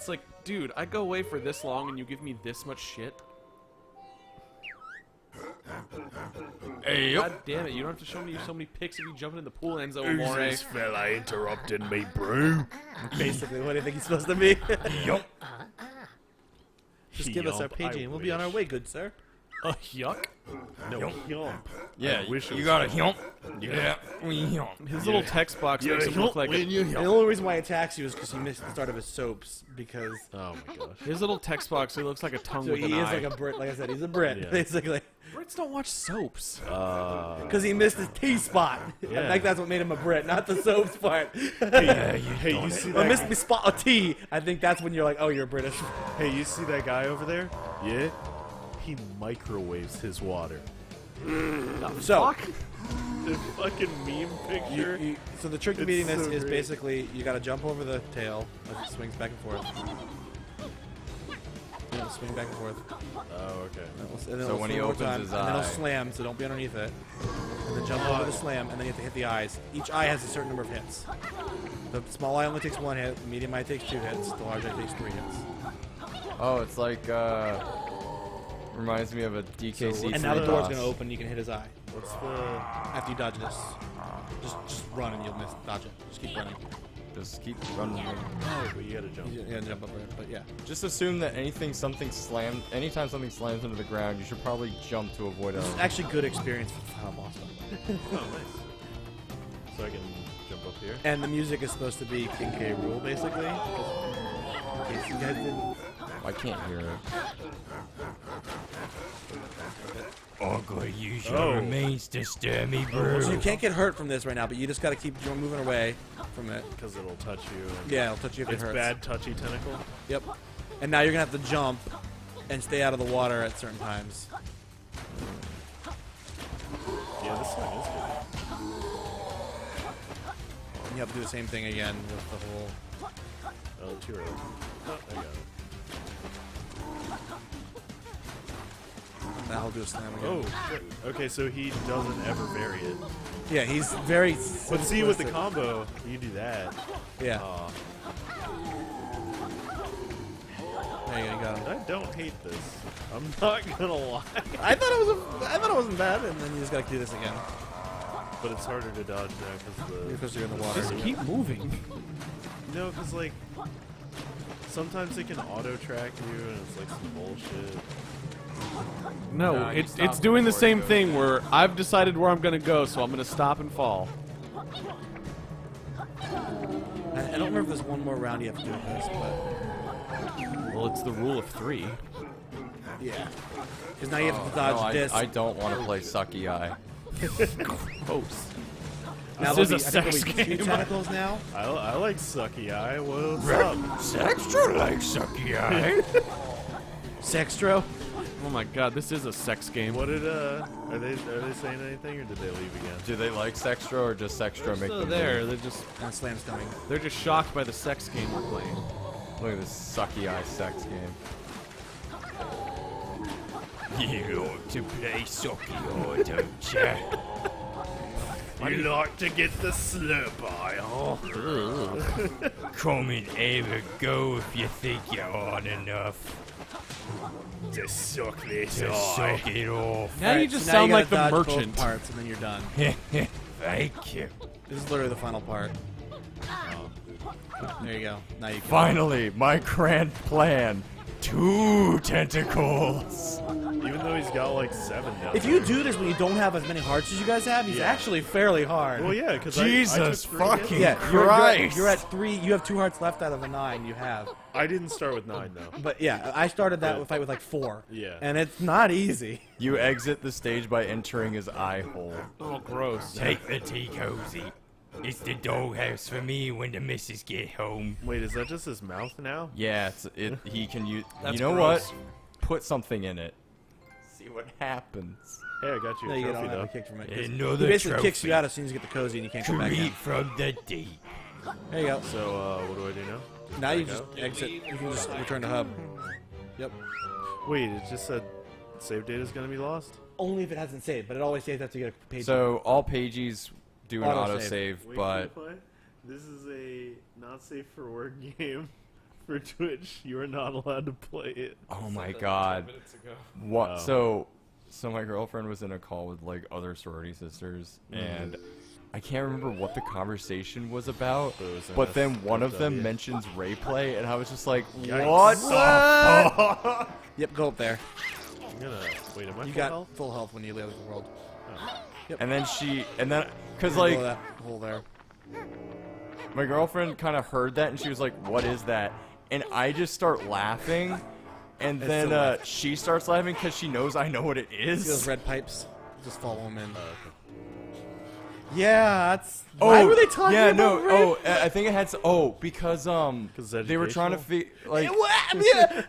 It's like, dude, I go away for this long and you give me this much shit. Hey, God damn it! You don't have to show me so many pics of you jumping in the pool, Enzo Amore. Who's this fella interrupting me, bro? Basically, what do you think he's supposed to be? Yup. Just give us our paging and we'll be on our way, good sir. Yuck. No, yump. Yeah, I wish it you was got a yump. hump. Yeah, we hump. His little text box makes him look like The only reason why he attacks you is because he missed the start of his soaps. Because Oh my gosh. his little text box. He looks like a tongue so with he an is eye. like a Brit. Like I said, he's a Brit Yeah. basically. Brits don't watch soaps. Because he missed his T spot. Yeah. I think that's what made him a Brit, not the soaps part. Hey, you see Or that? missed me spot a T. I think that's when you're like, oh, you're British. Hey, you see that guy over there? Yeah. He microwaves his water. So, The fucking meme picture. so the trick to It's beating this so is great. basically you got to jump over the tail as it swings back and forth. And it'll swing back and forth. Oh, okay. And then So it'll when he swing one more opens time, his and then eye- it'll slam, so don't be underneath it. And then jump over the slam, and then you have to hit the eyes. Each eye has a certain number of hits. The small eye only takes 1 hit, the medium eye takes 2 hits, the large eye takes 3 hits. Oh, it's like reminds me of a DKC. And now the door's DOS. going to open, you can hit his eye. What's the? After you dodge this. Just run and you'll miss. Dodge it. Just keep running. Just keep running. Oh, but you gotta jump. You gotta jump over it, but yeah. Just assume that anytime something slams into the ground, you should probably jump to avoid it. This is actually good experience for the final boss, by the way. Oh, nice. So I can jump up here. And the music is supposed to be King K. Rool, basically. In case you guys didn't. I can't hear it. I'm gonna use Oh. your remains to stir me, bro. So you can't get hurt from this right now, but you just gotta keep moving away from it. Because it'll touch you. And Yeah, it'll touch you if It's it hurts. bad touchy tentacle. Yep. And now you're gonna have to jump and stay out of the water at certain times. Yeah, this song is good. And you have to do the same thing again with the whole. Oh, too early. Oh, I got it. Now he'll do a slam again. Oh, shit. Okay, so he doesn't ever vary it. Yeah, he's very. But see, with the simplistic. combo, you do that. Yeah. Aw. There you go. I don't hate this. I'm not gonna lie. I thought it wasn't bad, and then you just gotta do this again. But it's harder to dodge now Because you're in the water. Just keep moving. No, because like sometimes it can auto track you, and it's like some bullshit. No, No, you it's stop doing the before same it goes. thing where I've decided where I'm gonna go, so I'm gonna stop and fall. I don't remember if there's one more round you have to do with this, but Well, it's the rule of 3. yeah. Because now you have to Oh, dodge no, this. I don't want to play Sucky Eye. Gross. now This is a I think sex there'll be 2 game. tentacles now. I like Sucky Eye. What's up? Sextra like sucky eye. Sextro. Oh my god, this is a sex game. What did are they saying anything, or did they leave again? Do they like Sextro or just Sextro make Still them there. leave? And Slam's coming. They're just shocked by the sex game we're playing. Look at this Sucky Eye sex game. You ought to play sucky eye, don't ya? You like to get the slurp eye, huh? Come and have a go if you think you're on enough. Just suck this To eye. suck it off. Now Alright, you just so now sound you like the gotta dodge both merchant. parts, and then you're done. Thank you. This is literally the final part. There you go. Now you can. Finally, my grand plan. 2 tentacles. Even though he's got like 7 down If you do this when you don't have as many hearts as you guys have, he's Yeah. actually fairly hard. Well, yeah, because Jesus I took 3 fucking- hits. yeah, Christ. you're at 3. You have 2 hearts left out of the 9 you have. I didn't start with 9 though. But yeah, I started that But- fight with like 4. Yeah. And it's not easy. You exit the stage by entering his eye hole. Oh, gross. Take the tea cozy. It's the doghouse for me when the missus get home. Wait, is that just his mouth now? Yeah, he can use. That's You know gross. what? Put something in it. See what happens. Hey, I got you No, a you trophy don't have a though. kick from it. He Another basically kicks trophy. you out as soon as you get the cozy and you can't come back in. Straight from the deep. There you go. So, what do I do now? Now you back just out? exit. You can just return to hub. Yep. Wait, it just said save data is gonna be lost. Only if it hasn't saved, but it always saves after you get a page. So all pages do an Autosave. autosave, Wait, but what? This is a not safe for work game. for Twitch. You are not allowed to play it. Oh my god. What? Oh. So my girlfriend was in a call with like other sorority sisters, and I can't remember what the conversation was about. But then one of them mentions Rayplay, and I was just like, "What the fuck?" Yep, go up there. I'm gonna wait. Am I You full got health? full health when you leave the world. And then cause Go like that hole there. my girlfriend kind of heard that, and she was like, "What is that?" And I just start laughing, and It's then the left. she starts laughing because she knows I know what it See those is. red pipes? Just follow them in. Okay. Yeah, that's. Why were they talking yeah, about no. red? Oh, I think it had. Because they were trying to like. Yeah.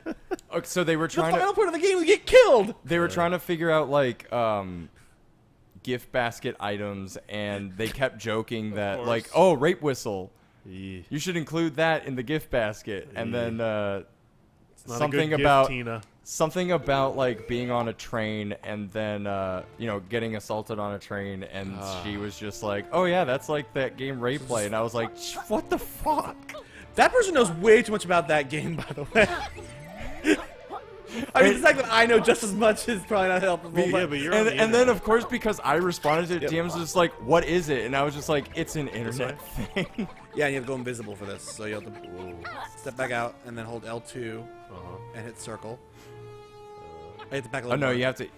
Okay, so they were The trying final to. part of the game, we get killed. They were trying to figure out like gift basket items, and they kept joking that course. like, oh, rape whistle. Yeah. You should include that in the gift basket, and Yeah. then It's not a something good gift, about Tina. something about like being on a train and then getting assaulted on a train, and she was just like, oh yeah, that's like that game Rayplay, and I was like, what the fuck? That person knows way too much about that game, by the way. I mean, the fact that I know just as much is probably not helpful. Yeah, but you're on the And then internet. of course, because I responded to DMs, was just like, what is it? And I was just like, it's an internet thing. Yeah, and you have to go invisible for this, so you have to step back out and then hold L2 and hit circle. You have to back a Oh little no, more. you have to. You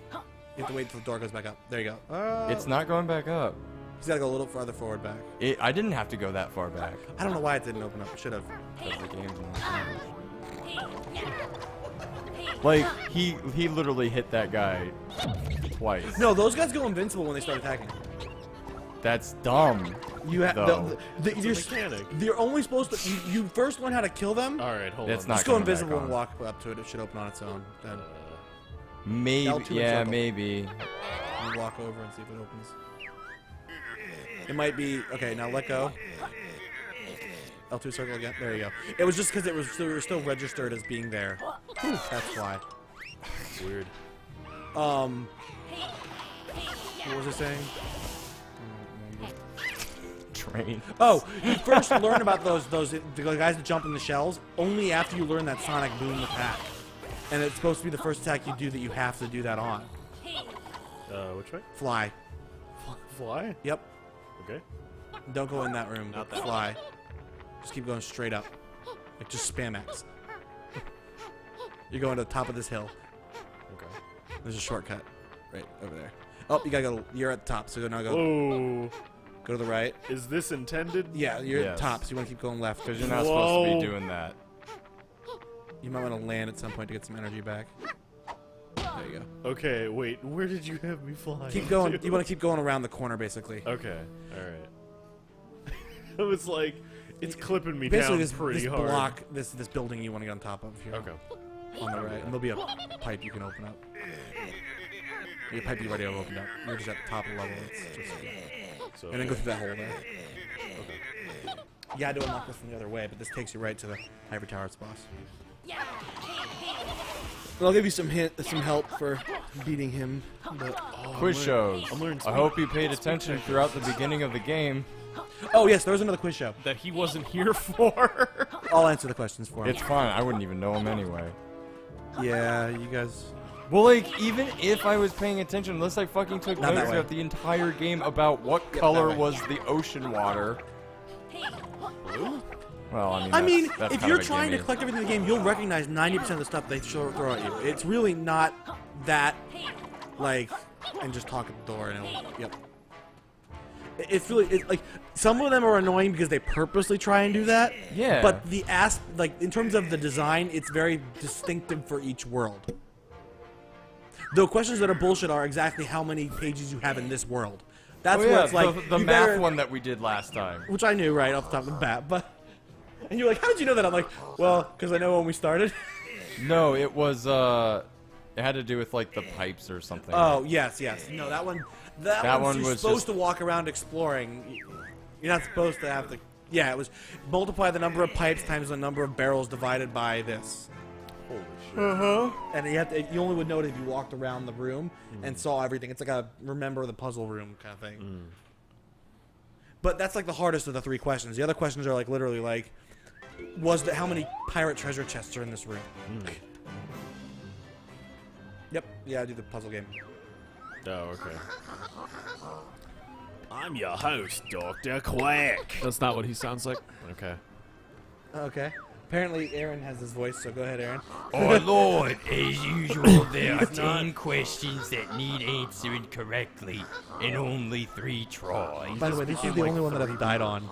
have to wait until the door goes back up. There you go. It's not going back up. He's got to go a little farther forward back. I didn't have to go that far back. I don't know why it didn't open up. It should have. Because the game's not like he literally hit that guy twice. No, those guys go invincible when they start attacking. That's dumb. You have Though. you're, mechanic. you're only supposed to. You first learn how to kill them. All right, hold It's on. not Just go coming back invisible and on. walk up to it. It should open on its own. Then Maybe, L2 and yeah, circle. maybe. you walk over and see if it opens. It might be okay. Now let go. L2 circle again. There you go. It was just because it was still registered as being there. That's why. Weird. What was I saying? Train. Oh, you first learn about the guys that jump in the shells only after you learn that sonic boom attack, and it's supposed to be the first attack you do that you have to do that on. Which way? Fly. Fly? Yep. Okay. Don't go in that room. Not that Fly. Just keep going straight up. Like just spam X. You're going to the top of this hill. Okay. There's a shortcut right over there. Oh, you gotta go. You're at the top, so now go Whoa. go to the right. Is this intended? Yeah, you're at Yes. the top, so you want to keep going left. Because you're not supposed to Whoa. be doing that. You might want to land at some point to get some energy back. There you go. Okay, wait. Where did you have me fly? Keep going. to? You want to keep going around the corner, basically. Okay. All right. It was like it's clipping me Basically, down this pretty hard. block, this building you want to get on top of here. Okay. On the right, and there'll be a pipe you can open up. Your pipe you already have opened up. You're just at the top of the level. It's just, So and then go through that hole there. You had to unlock this from the other way, but this takes you right to the Ivory Tower's boss. And I'll give you some help for beating him. But Quiz shows. I'm learning I hope you paid attention throughout the beginning of the game. oh yes, there was another quiz show. that he wasn't here for. I'll answer the questions for him. It's fine. I wouldn't even know him anyway. Yeah, you guys. Well, like, even if I was paying attention, unless I fucking took Not that notes way. throughout the entire game about what that color way. was the ocean water. Blue? Well, I mean, I mean, that's if kind you're of a trying to gimme. collect everything in the game, you'll recognize 90% of the stuff they throw at you. It's really not that, like, and just talk at the door and it'll, yep. It's like, some of them are annoying because they purposely try and do that. Yeah. But like, in terms of the design, it's very distinctive for each world. The questions that are bullshit are exactly how many pages you have in this world. That's Oh, where yeah, it's like, the you math better- one that we did last time. which I knew right off the top of the bat, but. And you're like, how did you know that? I'm like, well, because I know when we started. No, it was, it had to do with, like, the pipes or something. Oh, yes. No, that one. That That one's one you're was supposed just- to walk around exploring. You're not supposed to have to. Yeah, it was multiply the number of pipes times the number of barrels divided by this. Holy shit. And you only would know it if you walked around the room and saw everything. It's like a remember the puzzle room kind of thing. But that's like the hardest of the three questions. The other questions are like literally like, was how many pirate treasure chests are in this room. Yep. Yeah, I do the puzzle game. Oh, okay. I'm your host, Dr. Quack. That's not what he sounds like. Okay. Okay. Apparently, Aaron has his voice, so go ahead, Aaron. Oh Lord, as usual, there are 10 questions that need answering correctly, and only 3 tries. By the way, this is the only one that I've died on.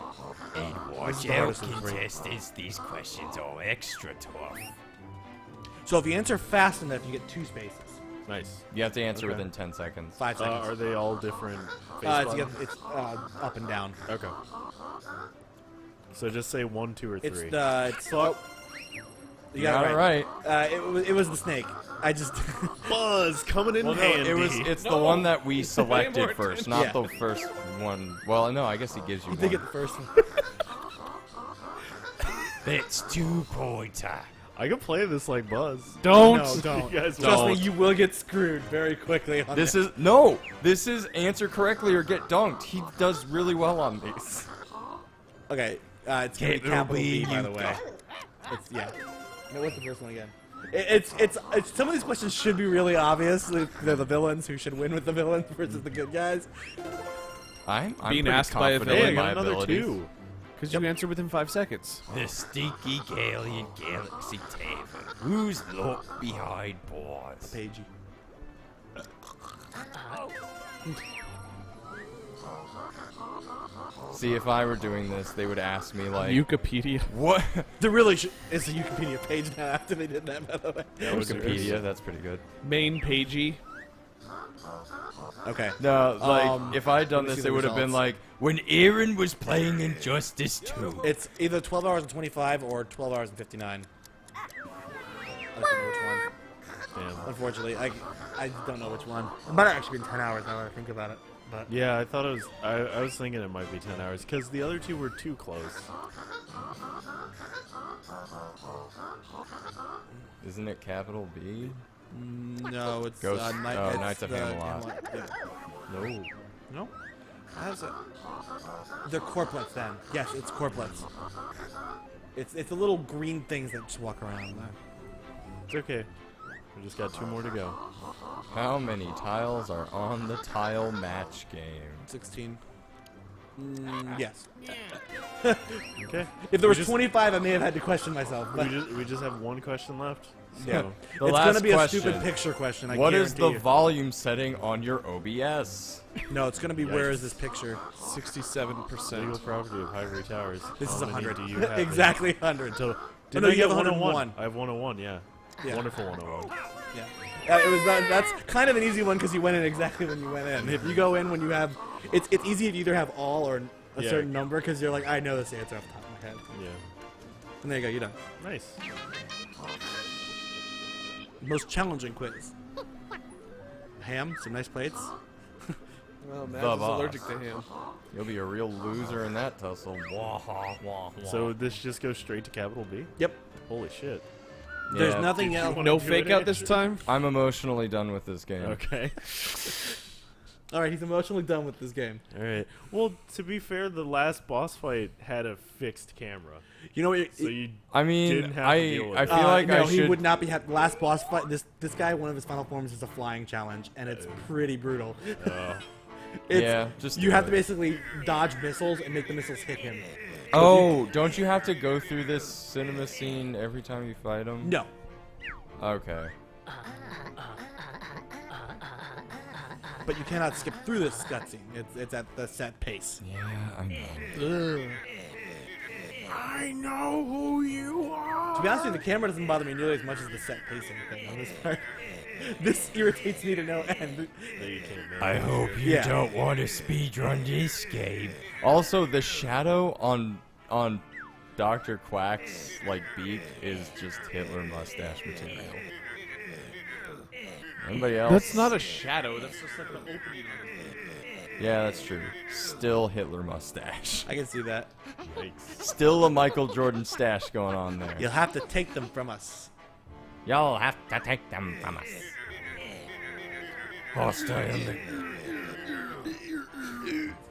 And watch the out, hardest of the three. contestants, these questions are extra tough. So if you answer fast enough, you get 2 spaces. Nice. You have to answer Okay. within 10 seconds. 5 seconds. Are they all different face buttons? It's up and down. Okay. So just say 1, 2, or 3. It's the. It's, oh, you Got got it it right. right. It was the snake. I just. Buzz coming in Well, no, handy. it's the one that we selected more first, not Yeah. the first one. Well, no, I guess he gives you You did get one. the first one. That's 2-pointer. I can play this like Buzz. Don't. No, don't. You guys Trust me, don't. you will get screwed very quickly on This this. is no. This is answer correctly or get dunked. He does really well on these. Okay, it's gonna be Capital capital B, B, by the way. It's yeah. No, what's the first one again? It's some of these questions should be really obvious. They're the villains who should win with the villains versus the good guys. I'm Being pretty asked by a confident Hey, I in got my another abilities. 2. Because you answered within 5 seconds. The Stinky Galleon Galaxy Tavern. Who's locked behind bars? Pagey. See, if I were doing this, they would ask me like, Wikipedia. "What?" There really is a Wikipedia page now after they did that, by the way. Wikipedia. That's pretty good. Main pagey. Okay. No, like if I had done let me see this, the it would have been results. like, When Aaron was playing Injustice 2. It's either 12 hours and 25 or 12 hours and 59. I don't know which one. Damn. Unfortunately, I don't know which one. It might have actually been 10 hours now that I think about it. But Yeah, I thought it was. I was thinking it might be 10 hours because the other 2 were too close. isn't it capital B? no, it's Ghost- it's Knights of the Camelot. Yeah. No. No? How's it? They're corplets then. Yes, it's corplets. It's the little green things that just walk around. It's okay. We just got 2 more to go. How many tiles are on the tile match game? 16. Yes. Okay. If there was We just- 25, I may have had to question myself. But we just have 1 question left. So. yeah. The It's last gonna be question. a stupid picture question. I What is the guarantee you. volume setting on your OBS? No, it's gonna be where Yikes. is this picture? 67%. Legal property of Ivory Towers. This is How many 100. do you have? Exactly 100. So, Oh, did no, I you get have 101? 101. I have 101, yeah. Yeah. Wonderful 101. Yeah. It was that's kind of an easy one because you went in exactly when you went in. If you go in when you have, it's easy if you either have all or a Yeah. certain number because you're like, I know this answer off the top of my head. Yeah. And there you go, you're done. Nice. Most challenging quiz. Ham, some nice plates. Well, Matt The is boss. allergic to him. You'll be a real loser in that tussle. Wah, wah, wah. So this just goes straight to capital B? Yep. Holy shit. There's Yeah, nothing Did you else. wanna No do fake it out this extra? time? I'm emotionally done with this game. Okay. All right, he's emotionally done with this game. All right. Well, to be fair, the last boss fight had a fixed camera. You know what? So you I mean, Didn't have to deal with I it. feel like no, I he should. would not be happy. Last boss fight. This guy, one of his final forms is a flying challenge, and it's pretty brutal. It's, Yeah, just you do have to it. basically dodge missiles and make the missiles hit him. Oh, don't you have to go through this cinema scene every time you fight him? No, Okay. but you cannot skip through this cutscene. It's at the set pace. Yeah, I know. I know who you are. To be honest with you, the camera doesn't bother me nearly as much as the set pacing thing on this part. This irritates me to no end. I hope you Yeah. don't want to speedrun this game. Also, the shadow on Dr. Quack's like beak is just Hitler mustache material. Anybody else? That's not a shadow. That's just like the opening. Yeah, that's true. Still Hitler mustache. I can see that. Still a Michael Jordan stash going on there. You'll have to take them from us. Y'all have to take them from us. Hostile.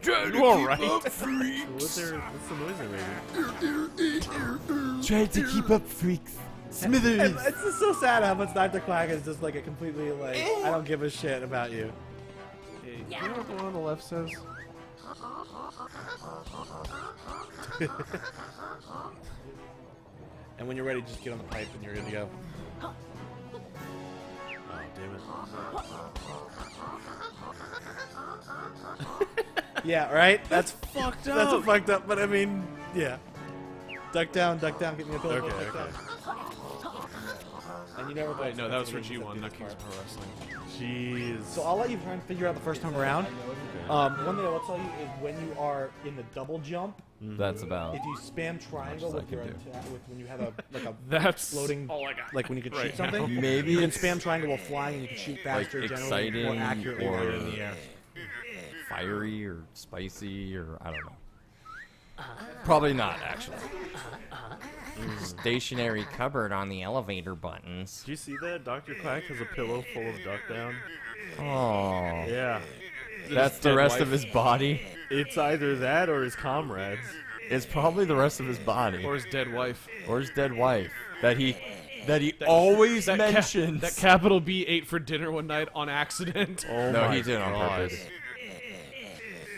You alright? What's the noise they're making? Try to keep up, freaks. Smithers. It's just so sad how much Dr. Quack is just like a completely like I don't give a shit about you. Hey, you know what the one on the left says? And when you're ready, just get on the pipe and you're good to go. Oh, damn it. Yeah, right? That's fucked up. That's fucked up, but I mean, yeah. Duck down, get me a pillow. Okay, duck okay. down. And you never Wait, no, that was for G1, not King's Pro Wrestling. Jeez. So I'll let you try and figure out the first time around. One thing I will tell you is when you are in the double jump, That's about. if you spam triangle Much as I with your can do. with when you have a like a That's floating all I got. like when you can Right shoot something. Maybe you can it's spam triangle while flying and you can shoot faster, like generally more exciting accurately when or you're in the air. fiery or spicy or I don't know. Probably not actually. Stationary cupboard on the elevator buttons. Did you see that? Dr. Quack has a pillow full of duck down. Oh, Yeah. that's the dead rest wife. of his body. It's either that or his comrades. It's probably the rest of his body Or his dead wife. or his dead wife that he always mentions. That capital B ate for dinner one night on accident. Oh No, my he did on God. purpose.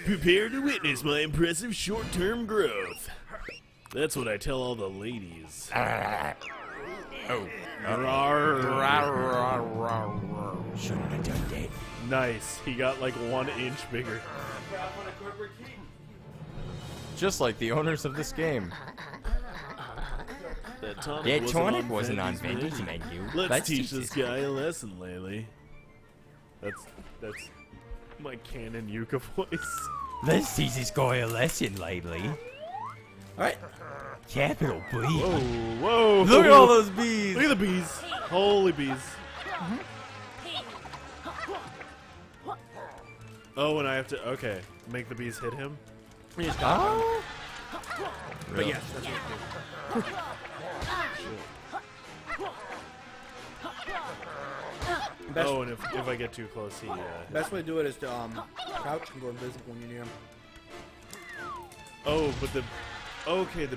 Prepare to witness my impressive short-term growth. That's what I tell all the ladies. Shouldn't have done that. Nice. He got like 1 inch bigger. Just like the owners of this game. That tonic, That tonic wasn't on Vendy's menu. Let's teach this guy a lesson, Laylee. That's my canon Yuka voice. Let's teach this guy a lesson, Laylee. Alright. Capital B. Whoa, whoa! Look at all those bees. Look at the bees! Holy bees! Oh, and I have to make the bees hit him. Oh. But yes, that's what you do. Best, Oh, and if I get too close, he. best way to do it is to crouch and go invisible when you're near him. Oh, but the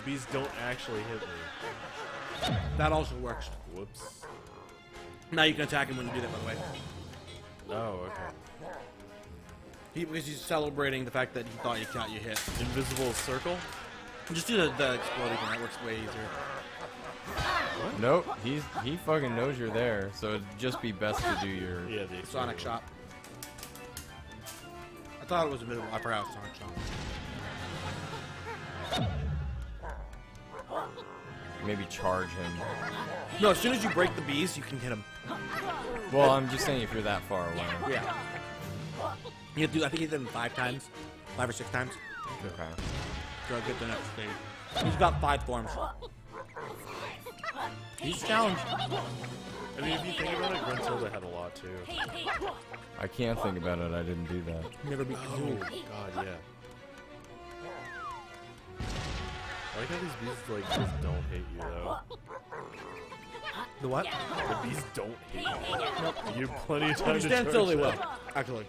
bees don't actually hit me. That also works. Whoops. Now you can attack him when you do that, by the way. Oh, okay. Because he's celebrating the fact that he thought you got you hit. Invisible circle. Just do the exploding one. That works way easier. Nope, he fucking knows you're there, so it'd just be best to do your. Yeah, the Sonic shot. I thought it was invisible. I forgot it was Sonic shot. Maybe charge him. No, as soon as you break the bees, you can hit him. Well, I'm just saying if you're that far away. Yeah. You have to do, I think he did them 5 times. 5 or 6 times. Okay. So I'll get the next stage. He's got 5 forms. He's challenged. I mean, if you think about it, Gruntilda had a lot too. I can't think about it. I didn't do that. Never beat Oh Kazoo. God, yeah. I like how these bees like just don't hate you though. The what? The bees don't hate you. You have plenty of When time you to stand still, they will. charge them.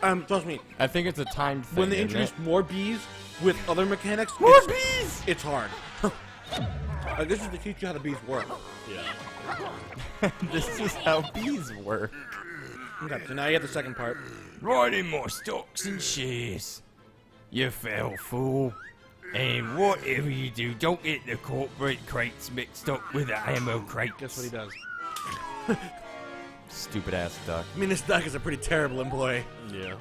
Actually. Trust me. I think it's a timed thing. When they isn't introduce it? more bees with other mechanics, More it's, bees! it's hard. This is to teach you how the bees work. Yeah. This is how bees work. Okay, so now you get the second part. Right in my stocks and shares. You fell fool. And whatever you do, don't get the corporate crates mixed up with the ammo crates. Guess what he does? Stupid ass duck. I mean, this duck is a pretty terrible employee. Yeah.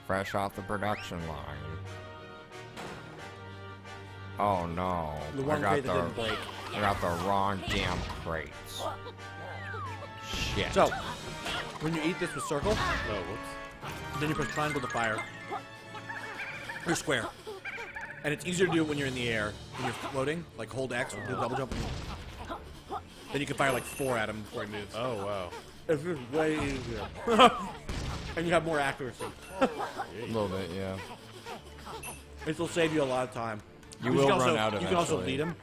Fresh off the production line. Oh no. The I one got crate that didn't break. I got the wrong damn crates. Shit. So, when you eat this with circle, Oh, whoops. then you press triangle to fire. Or square. And it's easier to do it when you're in the air. When you're floating, like hold X, do double jump. Then you can fire like 4 at him before he moves. Oh wow. It's just way easier. And you have more accuracy. A little bit, yeah. This will save you a lot of time. You But will can also, run out You can also eventually. lead him.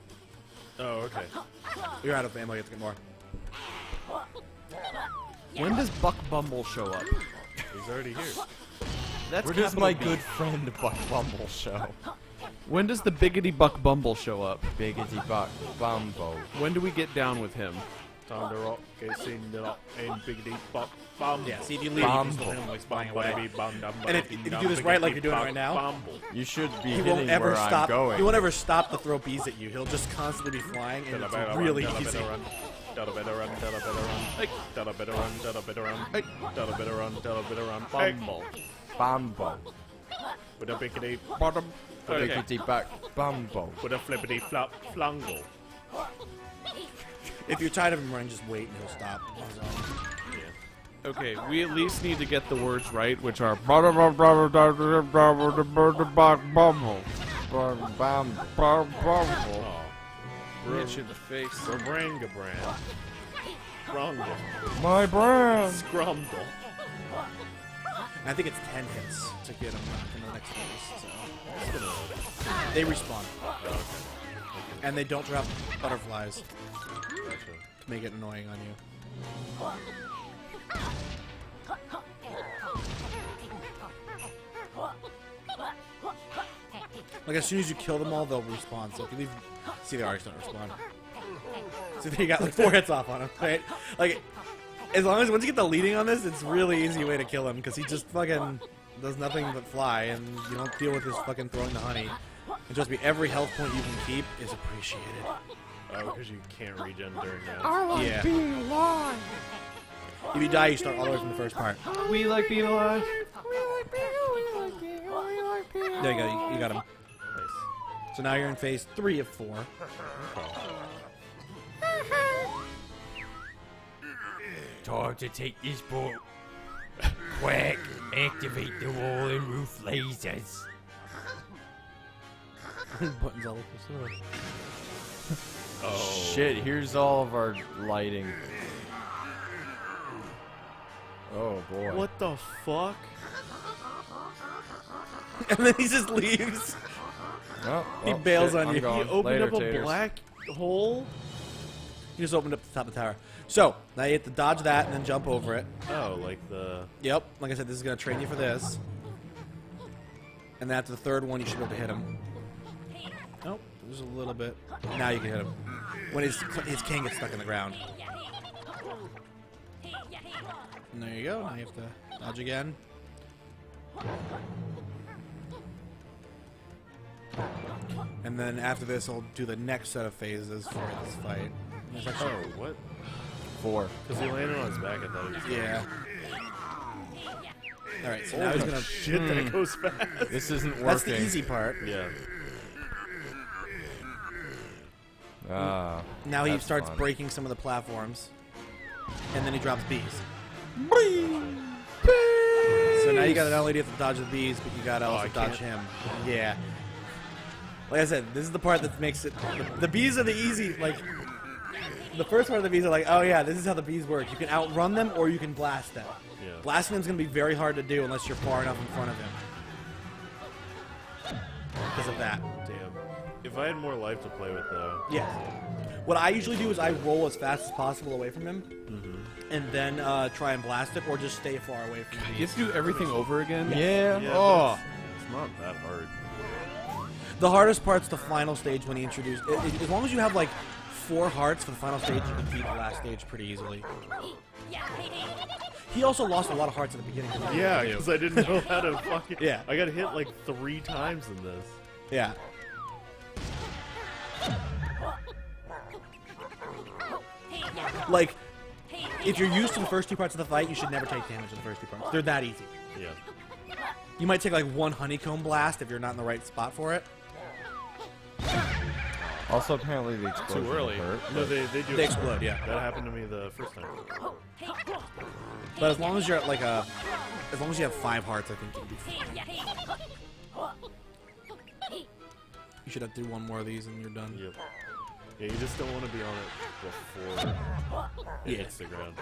Oh, okay. You're out of ammo, you have to get more. When does Buck Bumble show up? He's already here. That's Where does capital my B. good friend Buck Bumble show? When does the Biggity Buck Bumble show up? Biggity Buck Bumble. When do we get down with him? Time to rock, get seen the rock, and biggity bop, bum. Yeah, see if you leave, you can still hear him like flying away. And if you do this right, like you're doing right now, You should be he hitting won't ever where I'm stop. going. He won't ever stop to throw bees at you. He'll just constantly be flying, and it's really easy. Bumble. Bumble. With a biggity Bottom. Biggity Buck Bumble. with a flippity flop flungle. If you're tired of him running, just wait and he'll stop. on his own. Okay, we at least need to get the words right, which are Bumble. Oh, hit you in the face. Baranga brand. Rumble. My brand. Scrumble. I think it's 10 hits to get him in the next phase. So they respawn, and they don't drop butterflies to make it annoying on you. Like as soon as you kill them all, they'll respawn. So if you leave, see they already starting to respawn. So you got like 4 hits off on him, right? Like as long as once you get the leading on this, it's really easy way to kill him because he just fucking does nothing but fly, and you don't deal with his fucking throwing the honey. And trust me, every health point you can keep is appreciated. Oh, because you can't regen during that. Yeah. If you die, you start all the way from the first part. We like being alive. There you go. You got him. Nice. So now you're in phase 3 of 4. Time to take this boat. Quick, activate the wall and roof lasers. Buttons all over the Oh. Shit, here's all of our lighting. Oh boy. What the fuck? And then he just leaves. Oh, He well, bails shit, on I'm you. going. He opened Later, up a taters. black hole? He just opened up the top of the tower. So, now you have to dodge that and then jump over it. Oh, like the... Yep. Like I said, this is going to train you for this. And then after the third one, you should be able to hit him. Nope. There's a little bit. Now you can hit him. When his king gets stuck in the ground. And there you go. Now you have to dodge again. And then after this, I'll do the next set of phases for this fight. There's actually, Oh, what? 4. Because he landed on his back, I thought he was... yeah. Alright, so now he's gonna... Shit, that it goes fast. This isn't working. That's the easy part. Yeah. Ah. Now he that's starts fun. breaking some of the platforms. And then he drops bees. So now you gotta not only have to dodge the bees, but you gotta also I dodge can't. him. Yeah. Like I said, this is the part that makes it... The bees are the easy, like... The first part of the bees are like, oh yeah, this is how the bees work. You can outrun them or you can blast them. Yeah. Blasting them is going to be very hard to do unless you're far enough in front of him. Because of that. Damn. If I had more life to play with, though... Yes. What I usually do is I roll as fast as possible away from him, and then try and blast it, or just stay far away from You him. have to do everything over again? Yeah. Yeah, Oh. but it's not that hard. The hardest part's the final stage when he introduced... As long as you have, like, 4 hearts for the final stage, you can beat the last stage pretty easily. He also lost a lot of hearts at the beginning. Yeah, because I didn't know how to fucking... Yeah. I got hit like 3 times in this. Yeah. Like, if you're used to the first 2 parts of the fight, you should never take damage in the first 2 parts. They're that easy. Yeah. You might take like 1 honeycomb blast if you're not in the right spot for it. Also, apparently the explosion Too early. hurt. No, they do. They explode, yeah. That happened to me the first time. But as long as you're at like a... As long as you have 5 hearts, I think you'll be fine. You should have to do 1 more of these and you're done. Yep. Yeah, you just don't want to be on it before it hits the ground.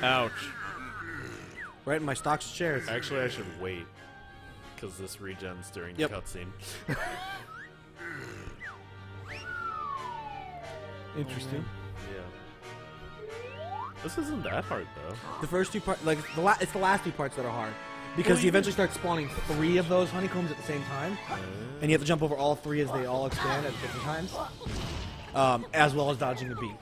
Ouch. Right in my stocks and shares. Actually, I should wait. Because this regens during Yep. the cutscene. Interesting. Yeah. This isn't that hard though. The first two parts, like it's the last two parts that are hard because you eventually start spawning 3 of those honeycombs at the same time, and you have to jump over all 3 as they all expand at different times, as well as dodging a bee.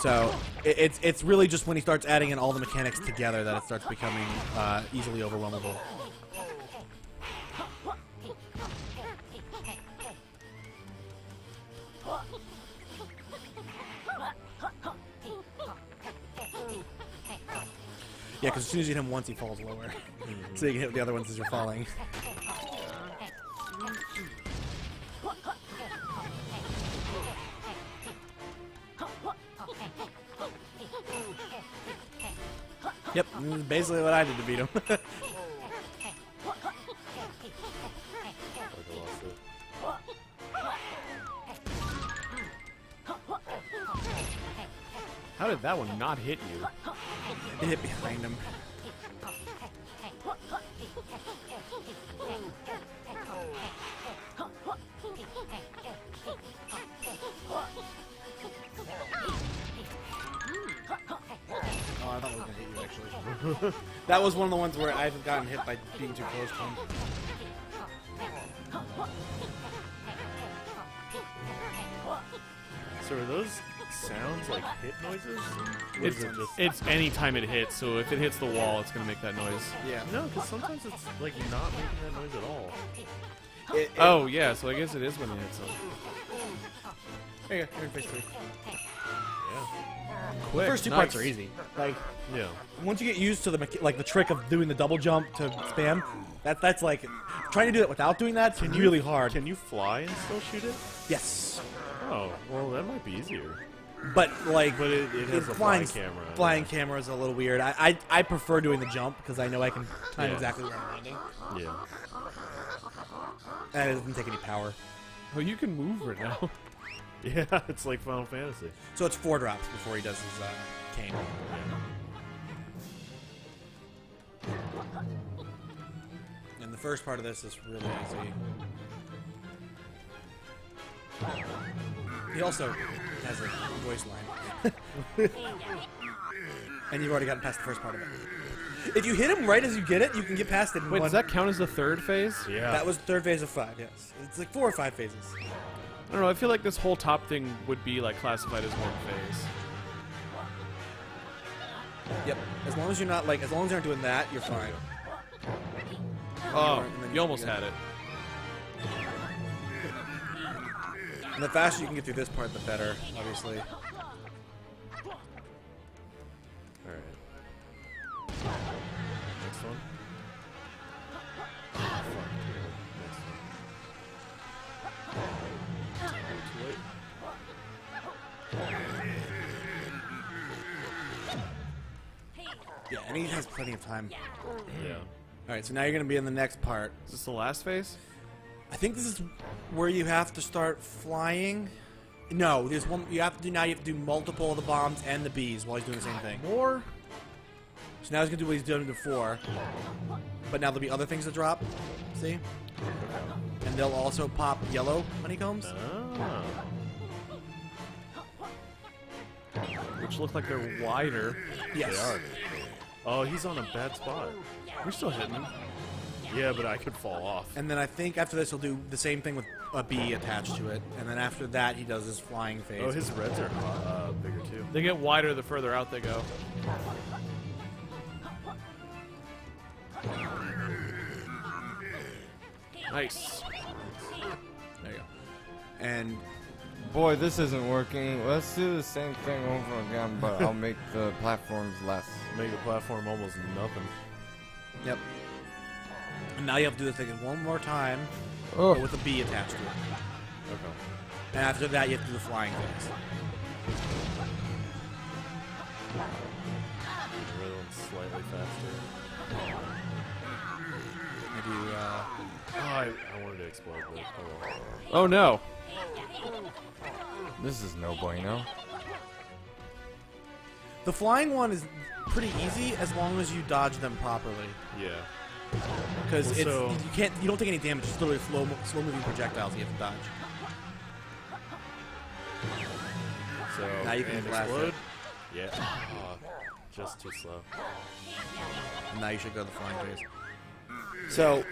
So it's really just when he starts adding in all the mechanics together that it starts becoming easily overwhelmable. Yeah, because as soon as you hit him once, he falls lower. So you can hit the other ones as you're falling. Yep, this is basically what I did to beat him. How did that one not hit you? It hit behind him. Oh, I thought it was gonna hit you actually. That was one of the ones where I've gotten hit by being too close to him. So are those sounds like hit noises? Or is it just It's any time it hits, so if it hits the wall, it's gonna make that noise. Yeah. no? Because sometimes it's like not making that noise at all. Oh, yeah, so I guess it is when it hits them. There you go. You're in phase 3. Yeah. Quick, First 2 parts are easy. Like Yeah. once you get used to the trick of doing the double jump to spam, that's like trying to do it without doing that's really hard. Can you fly and still shoot it? Yes. Oh, well that might be easier. But like, But it has a flying camera. Flying camera is a little weird. I prefer doing the jump because I know I can time Yeah. exactly where I'm landing, Yeah. and it doesn't take any power. Oh, you can move right now. Yeah, it's like Final Fantasy. So it's 4 drops before he does his cane. And the first part of this is really easy. He also has a voice line. And you've already gotten past the first part of it. If you hit him right as you get it, you can get past it in Wait, one. does that count as the third phase? Yeah. That was the 3rd phase of 5, yes. It's like 4 or 5 phases. I don't know, I feel like this whole top thing would be like classified as one phase. Yep. As long as you're not like, as long as you aren't doing that, you're fine. Oh, and then you almost had it. And the faster you can get through this part, the better, obviously. Alright. Next one. Oh, fuck. Next one. Too late. Yeah, and he has plenty of time. Yeah. Alright, so now you're going to be in the next part. Is this the last phase? I think this is where you have to start flying. No, there's one you have to do now. You have to do multiple of the bombs and the bees while he's doing the same thing. More? So now he's gonna do what he's done before, but now there'll be other things to drop. See? And they'll also pop yellow honeycombs. Ah. Which look like they're wider. Yes. They are. Oh, he's on a bad spot. We're still hitting them. Yeah, but I could fall off. And then I think after this he'll do the same thing with a bee attached to it. And then after that he does his flying phase. Oh, his reds are bigger too. They get wider the further out they go. Nice. There you go. And Boy, this isn't working. Let's do the same thing over again, but I'll make the platforms less. Make the platform almost nothing. yep. And now you have to do this thing one more time, Oh, but with a bee attached to it. Okay. And after that you have to do the flying phase. The other one's slightly faster. I do. Oh, I wanted to explode, but oh well. Oh no. this is no bueno. The flying one is pretty easy as long as you dodge them properly. Yeah. Because Well, so- you don't take any damage. It's literally slow moving projectiles you have to dodge. So Now you can and blast explode. it. Yeah. Just too slow. And now you should go to the flying phase. So,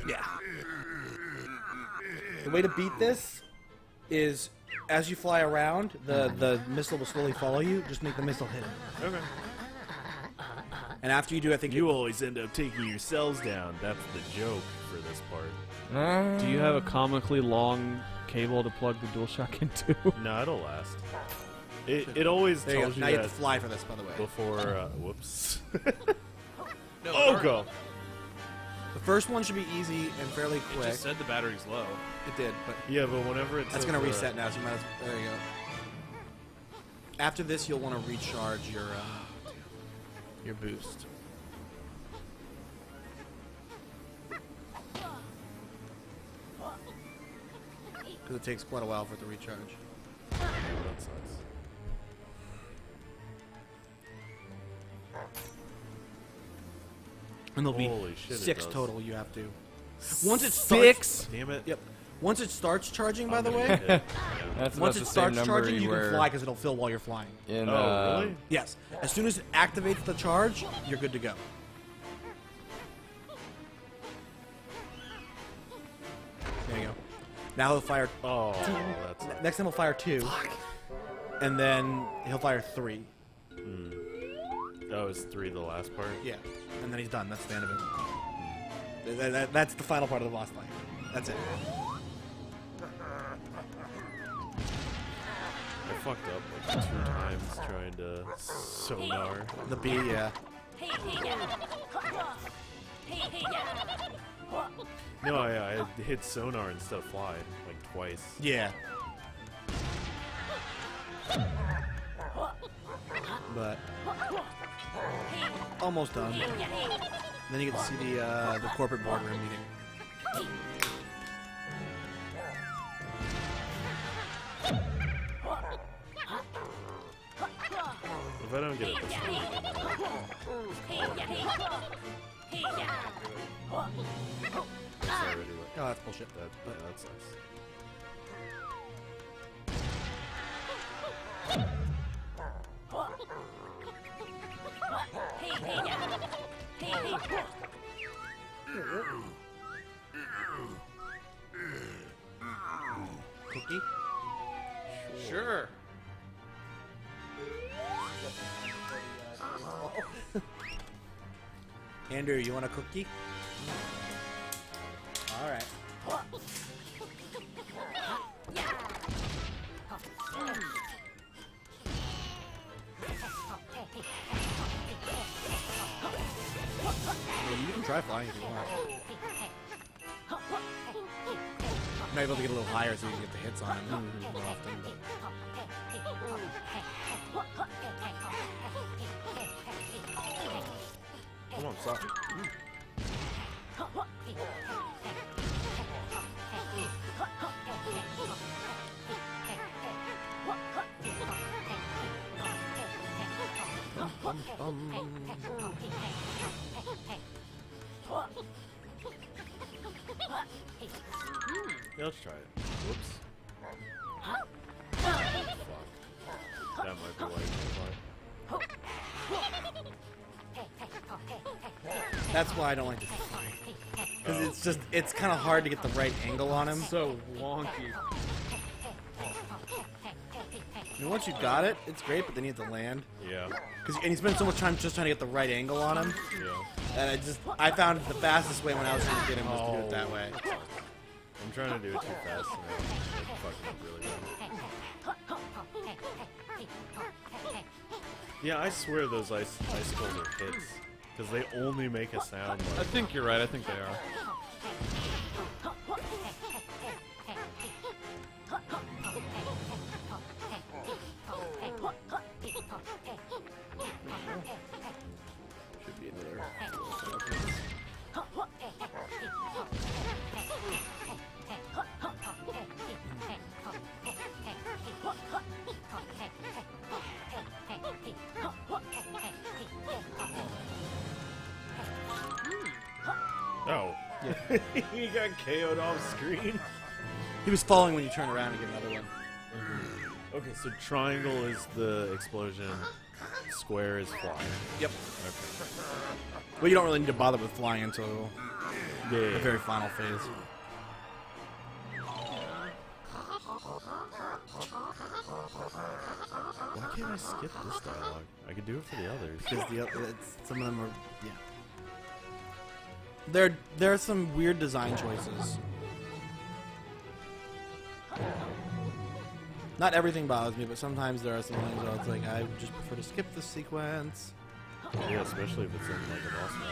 yeah. The way to beat this is, as you fly around, the missile will slowly follow you. Just make the missile hit him. Okay. And after you do, I think You always end up taking yourselves down. That's the joke for this part. Do you have a comically long cable to plug the DualShock into? No, it'll last. It always There you go. tells you Now you have that to fly for this, by the way. before. Whoops. Oh, go. The first one should be easy and fairly It quick. just said the battery's low. It did, but Yeah, but whenever it's that's going to reset now, so you might as well. There you go. After this, you'll want to recharge your boost. Because it takes quite a while for it to recharge. That sucks. And there'll be Holy shit, it 6 does. total you have to. Once it starts, 6? Damn it. Yep. Once it starts charging, by the I'm gonna way, get it. That's once about it the same starts number charging, you can where fly because it'll fill while you're flying. in Yeah. Oh, really? Yes. As soon as it activates the charge, you're good to go. There you go. Now he'll fire. Oh, that's. Next time he'll fire 2. And then he'll fire 3. That was 3 the last part. Yeah. And then he's done. That's the end of it. That's the final part of the boss fight. That's it. I fucked up like 2 times trying to sonar. The B, yeah. No, I hit sonar instead of fly like twice. Yeah. But almost done. Then you get to see the corporate boardroom meeting. If I don't get it this time, it's already like Oh, that's bullshit. that sucks. Cookie? Sure. Andrew, you want a cookie? All right. Well, you can try flying if you want. You might be able to get a little higher so you can get the hits on him more often. But Come on, stop. Yeah, let's try it. Whoops. Fuck. That might be why you can't fly. that's why I don't like to fly. Because it's kind of hard to get the right angle on him. So wonky. I mean, once you got it, it's great, but then you have to land. Yeah. And you spend so much time just trying to get the right angle on him. Yeah. And I found the fastest way when I was trying to get him was to do it that way. I'm trying to do it too fast and I fucking up really bad. Yeah, I swear those icicles are hits. Because they only make a sound I like... think you're right. I think they are. Should be another... Oh. Yeah. He got KO'd off screen. He was falling when you turn around and get another one. Okay, so triangle is the explosion, square is flying. Yep. Okay. Well, you don't really need to bother with flying until Yeah. the very final phase. Why can't I skip this dialogue? I could do it for the others. Because some of them are, yeah. There are some weird design choices. Not everything bothers me, but sometimes there are some things where it's like, I just prefer to skip this sequence. Yeah, especially if it's in like a boss mode.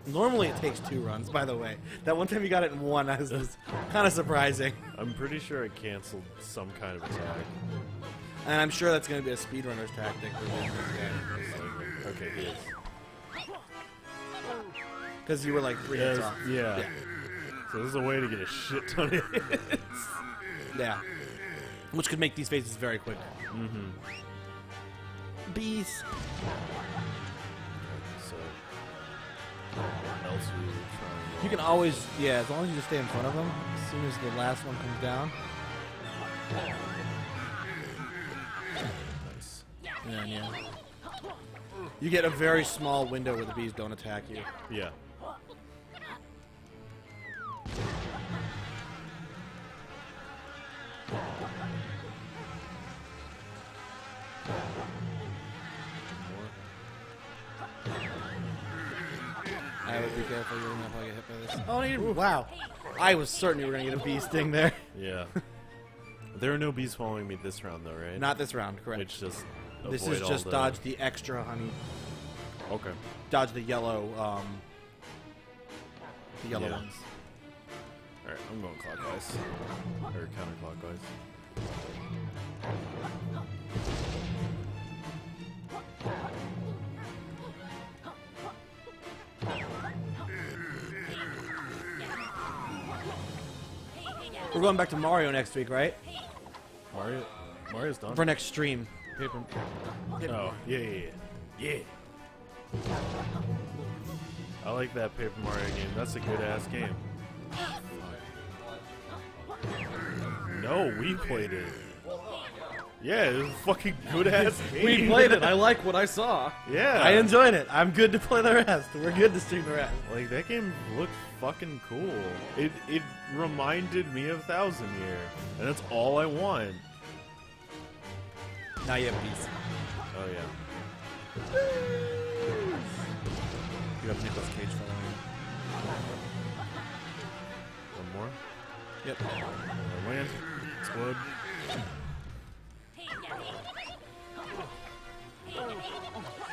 Normally it takes 2 runs, by the way. That one time you got it in 1, was kind of surprising. I'm pretty sure I canceled some kind of attack. And I'm sure that's going to be a speedrunner's tactic for this game. Okay, it is. Because you were like 3 hits off. Yeah. So this is a way to get a shit ton of hits. Yeah. Which could make these phases very quick. Mm-hmm. Bees. So, what else we were trying? You can always, yeah, as long as you just stay in front of them, as soon as the last one comes down. Nice. Yeah. You get a very small window where the bees don't attack you. Yeah. I would be careful, you're gonna probably get hit by this. Oh, wow. I was certain you were gonna get a bee sting there. Yeah. There are no bees following me this round, though, right? Not this round, correct. Which just This avoid is all just the... dodge the extra honey. Okay. Dodge the yellow ones. Yeah. Alright, I'm going clockwise. Or counterclockwise. We're going back to Mario next week, right? Mario's done. For next stream. Paper. Oh, yeah. I like that Paper Mario game. That's a good ass game. No, we played it. Yeah, it was a fucking good ass game. We played it. I like what I saw. Yeah. I enjoyed it. I'm good to play the rest. We're good to stream the rest. Like, that game looked fucking cool. It reminded me of Thousand Year. And that's all I want. Now you have peace. Oh, yeah. You have Nicolas Cage following One more. you. Yep. Land. Explode.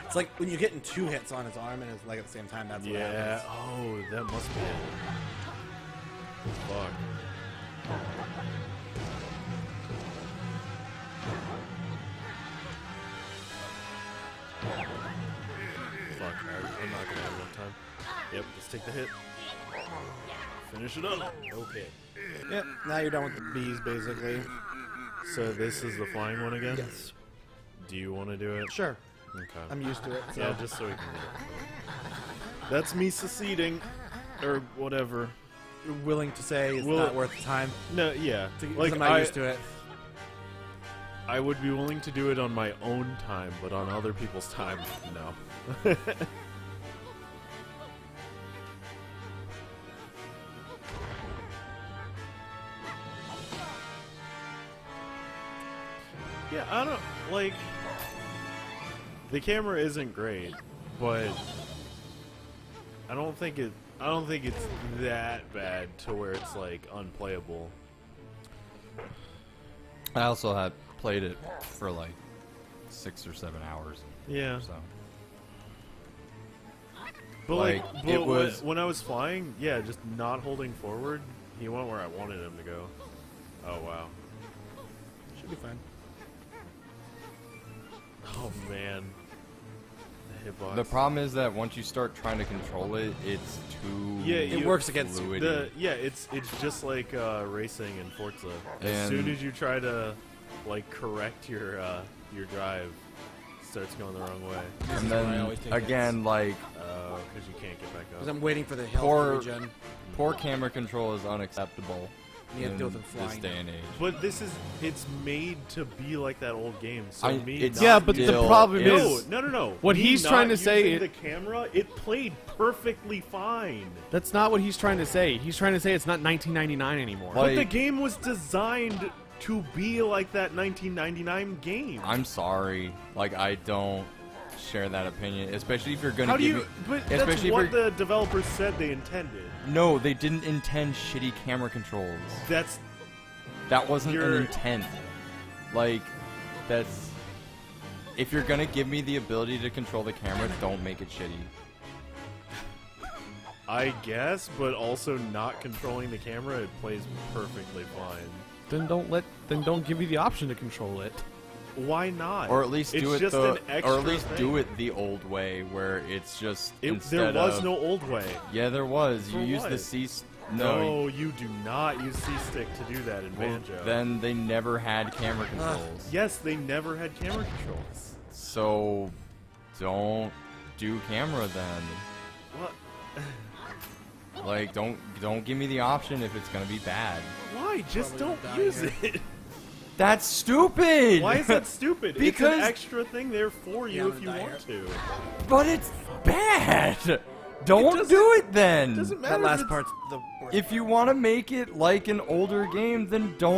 It's like when you're getting 2 hits on his arm and his leg at the same time, that's what Yeah. happens. Oh, that must be it. Fuck. Fuck. I'm not gonna have enough time. Yep. Just take the hit. Finish it up. Okay. Yep. Now you're done with the bees, basically. So this is the flying one again? Yes. Do you want to do it? Sure. Okay. I'm used to it. So. Yeah, just so we can get it. That's me seceding. Or whatever. You're willing to say it's Will not it- worth the time. No, yeah. Like, I'm not used to it. I would be willing to do it on my own time, but on other people's time, no. Yeah, I don't like the camera isn't great, but I don't think it's that bad to where it's like unplayable. I also had played it for like 6 or 7 hours. Yeah. So But Like, but it was- when I was flying, yeah, just not holding forward, he went where I wanted him to go. Oh wow. Should be fine. Oh man. The hitbox. the problem is that once you start trying to control it, it's too Yeah, It works against you. fluid. it's just like racing in Forza. As And- soon as you try to like correct your drive, starts going the wrong way. And where I then always take again, like Oh, because you can't get back Because up. I'm waiting for the health Poor- regen. poor camera control is unacceptable You have to in deal with them this flying. day and age. But it's made to be like that old game. So It's Yeah, but the still problem is- No. What Me he's not trying to say using the camera, it played perfectly fine. That's not what he's trying to say. He's trying to say it's not 1999 anymore. Like- But the game was designed to be like that 1999 game. I'm sorry, like I don't share that opinion, especially if you're gonna How do give you? me, But that's especially if what you're- the developers said they intended. No, they didn't intend shitty camera controls. That's That wasn't You're- an intent. Like, that's... If you're gonna give me the ability to control the camera, don't make it shitty. I guess, but also not controlling the camera, it plays perfectly fine. Then don't give you the option to control it. Why not? Or at least do It's it just the... an extra Or at least thing. do it the old way, where it's just There instead was of... no old way. Yeah, there was. For You use what? the C... No, you do not use C-Stick to do that in Well, Banjo. then they never had camera controls. Yes, they never had camera controls. So... Don't do camera then. What? Like, don't give me the option if it's gonna be bad. Why? Just Probably don't gonna die use here. it. That's stupid! Why is that stupid? Because- it's an extra thing there for Yeah, you I'm if you gonna die want to. But it's bad! Don't doesn't- do it then! Doesn't matter. That if last it's- part's the worst. If you want to make it like an older game, then don't